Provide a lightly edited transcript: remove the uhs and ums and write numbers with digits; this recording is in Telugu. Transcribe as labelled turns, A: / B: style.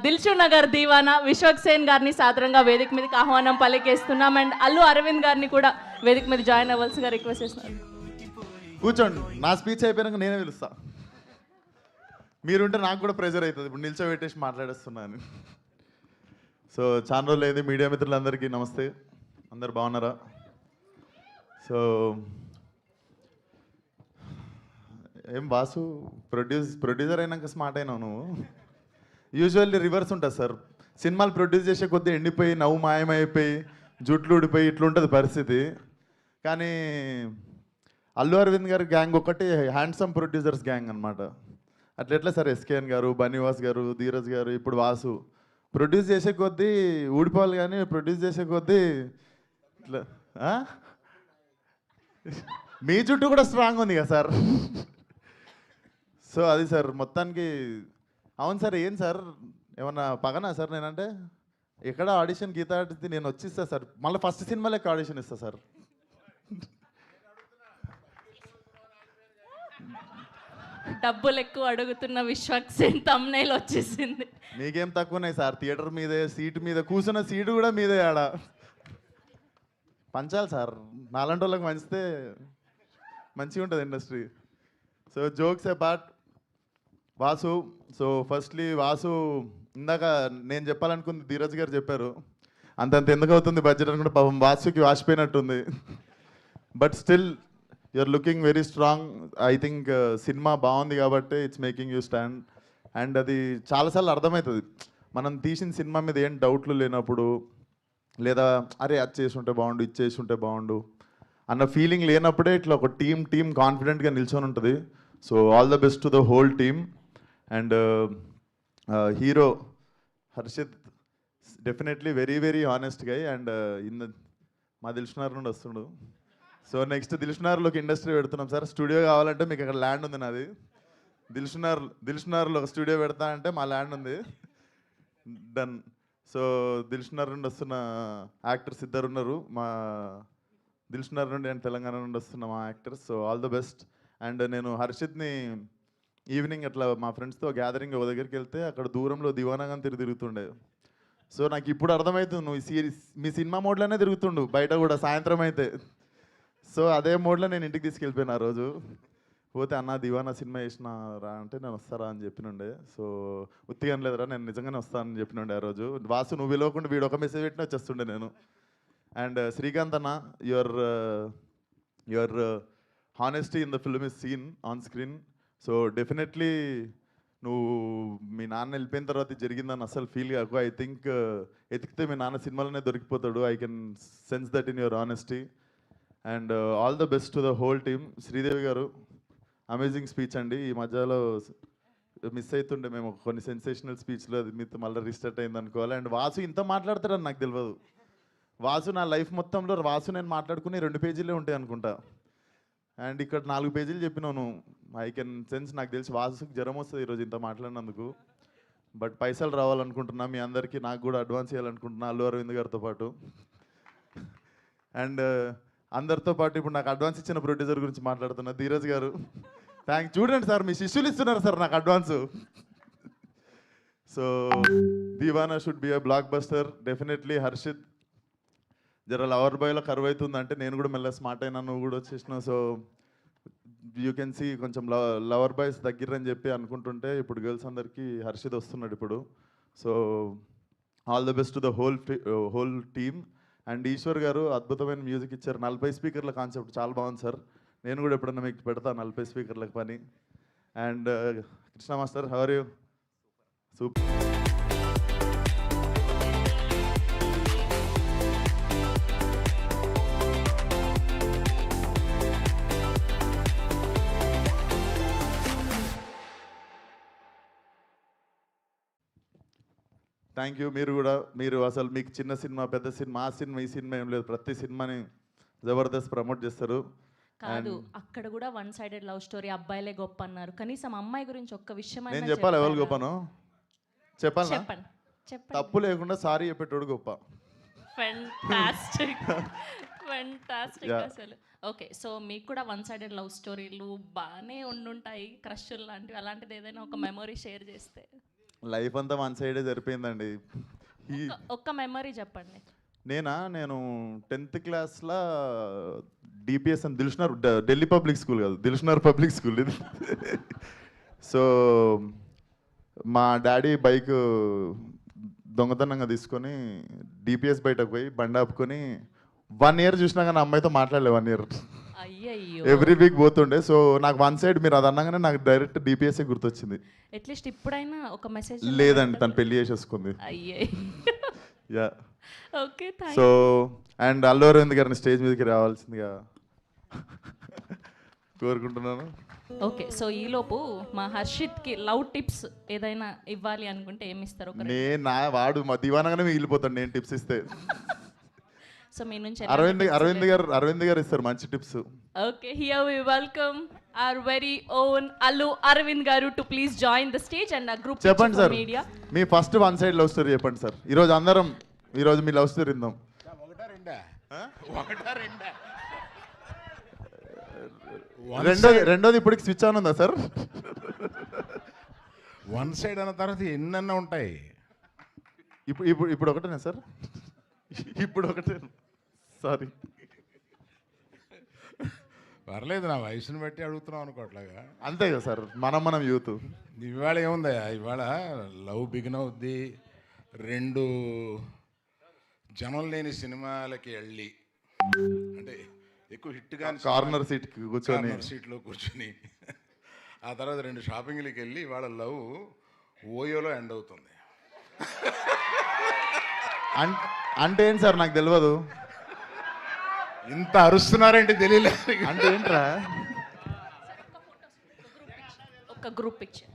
A: దిల్షు నగర్ దీవానా విశ్వక్ సేన్ గారిని సాదరంగా వేదిక మీదకి ఆహ్వానం పలికేస్తున్నాం. అండ్ అల్లు అరవింద్ గారిని కూడా వేదిక మీద జాయిన్ అవ్వాల్సిగా రిక్వెస్ట్ చేస్తున్నాను.
B: కూర్చోండి, నా స్పీచ్ అయిపోయాక నేనే పిలుస్తా. మీరుంటే నాకు కూడా ప్రెజర్ అవుతుంది, ఇప్పుడు నిల్చోబెట్టేసి మాట్లాడేస్తున్నాను. సో చాలా రోజులు అయింది. మీడియా మిత్రులందరికీ నమస్తే. అందరు బాగున్నారా? సో ఏం వాసు, ప్రొడ్యూసర్ అయినాక స్మార్ట్ అయినావు నువ్వు. యూజువల్లీ రివర్స్ ఉంటుంది సార్. సినిమాలు ప్రొడ్యూస్ చేసే కొద్దీ ఎండిపోయి నవ్వు మాయమైపోయి జుట్లు ఊడిపోయి ఇట్లుంటుంది పరిస్థితి. కానీ అల్లు అరవింద్ గారి గ్యాంగ్ ఒకటి హ్యాండ్సమ్ ప్రొడ్యూసర్స్ గ్యాంగ్ అనమాట. అట్లా సార్ ఎస్కేఎన్ గారు, బన్నీవాస్ గారు, ధీరజ్ గారు, ఇప్పుడు వాసు ప్రొడ్యూస్ చేసే కొద్దీ ఊడిపోవాలి, కానీ ప్రొడ్యూస్ చేసే కొద్దీ ఇట్లా. మీ జుట్టు కూడా స్ట్రాంగ్ ఉంది కదా సార్. సో అది సార్ మొత్తానికి. అవును సార్, ఏం సార్ ఏమన్నా పగనా సార్? నేనంటే ఎక్కడ ఆడిషన్ గీత ఆడితే నేను వచ్చిస్తా సార్, మళ్ళీ ఫస్ట్ సినిమా లెక్క ఆడిషన్ ఇస్తా సార్.
A: డబ్బులు ఎక్కువ అడుగుతున్న విశ్వక్ సేన్ తమ్నైల్ వచ్చేసింది.
B: మీకేం తక్కువన్నాయి సార్? థియేటర్ మీదే, సీటు మీద కూర్చున్న సీటు కూడా మీదే. ఆడ పంచాలి సార్, నాలాంటి వాళ్ళకి మంచితే మంచిగా ఉంటుంది industry. So jokes apart, Vasu. So firstly Vasu, ఇందాక నేను చెప్పాలనుకుంది ధీరజ్ గారు చెప్పారు. అంతంత ఎందుకు అవుతుంది బడ్జెట్ అనుకుంటే పాపం వాసుకి వాసిపోయినట్టుంది. But still you're looking very strong. I think cinema బాగుంది కాబట్టి it's making you stand. And అది చాలాసార్లు అర్థమవుతుంది, మనం తీసిన సినిమా మీద ఏం డౌట్లు లేనప్పుడు, లేదా అరే అది చేసి ఉంటే బాగుండు, ఇది చేసి ఉంటే బాగుండు అన్న ఫీలింగ్ లేనప్పుడే ఇట్లా ఒక టీమ్ కాన్ఫిడెంట్గా నిల్చొని ఉంటుంది. So all the best to the whole team. And hero Harshit definitely very very honest guy. And మా దిల్షునగర్ నుండి వస్తుండు. సో నెక్స్ట్ దిల్షునగర్లోకి ఇండస్ట్రీ పెడుతున్నాం సార్. స్టూడియో కావాలంటే మీకు అక్కడ ల్యాండ్ ఉంది నాది. దిల్షునగర్లో ఒక స్టూడియో పెడతా అంటే మా ల్యాండ్ ఉంది, డన్. సో దిల్షునగర్ నుండి వస్తున్న యాక్టర్స్ ఇద్దరు ఉన్నారు, మా దిల్షునగర్ నుండి అండ్ తెలంగాణ నుండి వస్తున్న మా actors. So all the best. And నేను హర్షిత్ని ఈవినింగ్ అట్లా మా ఫ్రెండ్స్తో గ్యాదరింగ్ ఒక దగ్గరికి వెళ్తే అక్కడ దూరంలో దివానాగా తిరుగుతుండే. సో నాకు ఇప్పుడు అర్థమవుతుంది, నువ్వు మీ సినిమా మోడ్లోనే తిరుగుతుండు బయట కూడా సాయంత్రం అయితే. సో అదే మోడ్లో నేను ఇంటికి తీసుకెళ్ళిపోయాను ఆ రోజు. పోతే అన్న దివానా సినిమా వేసిన రా అంటే నేను వస్తారా అని చెప్పినుండే. సో ఉత్తిగా లేదురా, నేను నిజంగానే వస్తానని చెప్పినుండే ఆ రోజు. వాసు నువ్వు పిలవకుండా వీడు ఒక మెసేజ్ పెట్టినా వచ్చేస్తుండే నేను. అండ్ శ్రీకాంత్ అన్న, your honesty in the film is seen on screen. So definitely నువ్వు మీ నాన్న వెళ్ళిపోయిన తర్వాత జరిగిందని అసలు ఫీల్ కాకు. ఐ థింక్ ఎతికితే మీ నాన్న సినిమాలోనే దొరికిపోతాడు. I can sense that in your honesty. And all the best to the whole team. Sridevi గారు అమేజింగ్ స్పీచ్ అండి. ఈ మధ్యలో మిస్ అవుతుండే మేము కొన్ని సెన్సేషనల్ స్పీచ్లో, అది మీతో మళ్ళీ రీస్టార్ట్ అయింది అనుకోవాలి. అండ్ వాసు ఇంత మాట్లాడతాడని నాకు తెలియదు. వాసు నా లైఫ్ మొత్తంలో వాసు నేను మాట్లాడుకుని 2 పేజీలే ఉంటాయి అనుకుంటా. అండ్ ఇక్కడ 4 పేజీలు చెప్పినాను. ఐ కెన్ సెన్స్, నాకు తెలిసి వాసుకి జ్వరం వస్తుంది ఈరోజు ఇంత మాట్లాడినందుకు. బట్ పైసలు రావాలనుకుంటున్నా మీ అందరికీ, నాకు కూడా అడ్వాన్స్ చేయాలనుకుంటున్నా అల్లు అరవింద్ గారితో పాటు. అండ్ అందరితో పాటు ఇప్పుడు నాకు అడ్వాన్స్ ఇచ్చిన ప్రొడ్యూసర్ గురించి మాట్లాడుతున్నా, ధీరజ్ గారు. చూడండి సార్, మీ శిష్యులు ఇస్తున్నారు సార్ నాకు advance. So Deewana should be a blockbuster definitely. Harshit జర లవర్ బాయ్లో కరువు అవుతుందంటే నేను కూడా మెల్ల స్మార్ట్ అయినా, నువ్వు కూడా వచ్చేసినావు. సో యూ కెన్ సీ కొంచెం లవర్ బాయ్స్ దగ్గరని చెప్పి అనుకుంటుంటే ఇప్పుడు గర్ల్స్ అందరికీ హర్షిత్ వస్తున్నాడు ఇప్పుడు. So all the best to the whole team. And Eshwar గారు అద్భుతమైన మ్యూజిక్ ఇచ్చారు. 40 స్పీకర్ల కాన్సెప్ట్ చాలా బాగుంది సార్. నేను కూడా ఎప్పుడన్నా మీకు పెడతా 40 స్పీకర్లకు పని. And Krishna master, how are you? Super. Thank you. మీరు అసలు మీకు చిన్న సినిమా, పెద్ద సినిమా, ఆ సినిమా, ఈ సినిమా ఏం లేదు, ప్రతి సినిమాని జబర్దస్త్ ప్రమోట్ చేస్తారు.
A: కాదు, అక్కడ కూడా వన్ సైడెడ్ లవ్ స్టోరీ, అబ్బాయిలే గొప్ప అన్నారు. కనీసం అమ్మాయి గురించి ఒక్క విషయం
B: నేను చెప్పాలి. ఎవరు గొప్పను చెప్పాలి?
A: చెప్పండి.
B: తప్పు లేకుండా సారీ చెప్పేటోడు గొప్ప.
A: ఫెంటాస్టిక్ అసలు. ఓకే, సో మీకు కూడా వన్ సైడెడ్ లవ్ స్టోరీలు బాగానే ఉండుంటాయి, క్రష్లు లాంటివి. అలాంటిది ఏదైనా ఒక మెమొరీ షేర్ చేస్తే.
B: లైఫ్ అంతా వన్ సైడే సరిపోయిందండి.
A: ఒక్క మెమరీ చెప్పండి.
B: నేను 10th క్లాస్లో డిపిఎస్ అని ఢిల్లీ పబ్లిక్ స్కూల్ కాదు, దిల్షునర్ పబ్లిక్ స్కూల్ ఇది. సో మా డాడీ బైక్ దొంగతనంగా తీసుకొని డిపిఎస్ బయటకు పోయి బండి ఆపుకొని 1 year చూసినా కానీ అమ్మాయితో మాట్లాడలే 1 year.
A: అయ్యయ్యో.
B: ఎవ్రీ వీక్ పోతుండే. సో నాకు వన్ సైడ్ మీరు అది అన్నగానే నాకు డైరెక్ట్ డిపిఎస్ఏ గుర్తొచ్చింది.
A: అట్లీస్ట్ ఇప్పుడైనా ఒక మెసేజ్.
B: లేదండి, తను పెళ్లి చేసేసుకుంది.
A: అయ్యే.
B: Yeah.
A: Okay,
B: so and Allu Aravind గారిని స్టేజ్ మీదకి రావాల్సిందిగా కోరుకుంటున్నాను.
A: ఓకే, సో ఈలోపు మా హర్షిత్కి లవ్ టిప్స్ ఏదైనా ఇవ్వాలి అనుకుంటే ఏమి ఇస్తారు?
B: వాడు మా దివానగానే మిగిలిపోతాడు నేను టిప్స్ ఇస్తే.
A: సో మీ నుంచి
B: అరవింద్ గారు ఇస్తారు మంచి tips.
A: Okay, here we welcome our very own Allu Aravind గారు to please join the stage and a group.
B: చెప్పండి సార్, మీ first one side love story చెప్పండి సార్. ఈరోజు మీ లవ్ స్టోరీ విందాం. రెండోది ఇప్పటికి స్విచ్ ఆన్ ఉందా సార్?
C: వన్ సైడ్ అన్న తర్వాత ఎన్నన్నా ఉంటాయి.
B: ఇప్పుడు ఒకటేనా సార్? ఇప్పుడు ఒకటే, సారీ.
C: పర్లేదు, నా వయసుని బట్టి అడుగుతున్నాం అనుకోవట్లాగా.
B: అంతే కదా సార్, మనం యూత్.
C: ఇవాళ ఏముందా, ఇవాళ లవ్ బిగిన్ అవుద్ది. 2 జనం లేని సినిమాలకి వెళ్ళి, అంటే ఎక్కువ హిట్ కానీ
B: కార్నర్ సీట్లో కూర్చొని
C: ఆ తర్వాత 2 షాపింగ్లకి వెళ్ళి ఇవాళ లవ్ ఓయోలో ఎండ్ అవుతుంది.
B: అంటే ఏంటి సార్, నాకు తెలియదు.
C: ఇంత అరుస్తున్నారంటే తెలియలేదు.
B: అంటే ఏంట్రా?
A: ఒక గ్రూప్ పిక్చర్.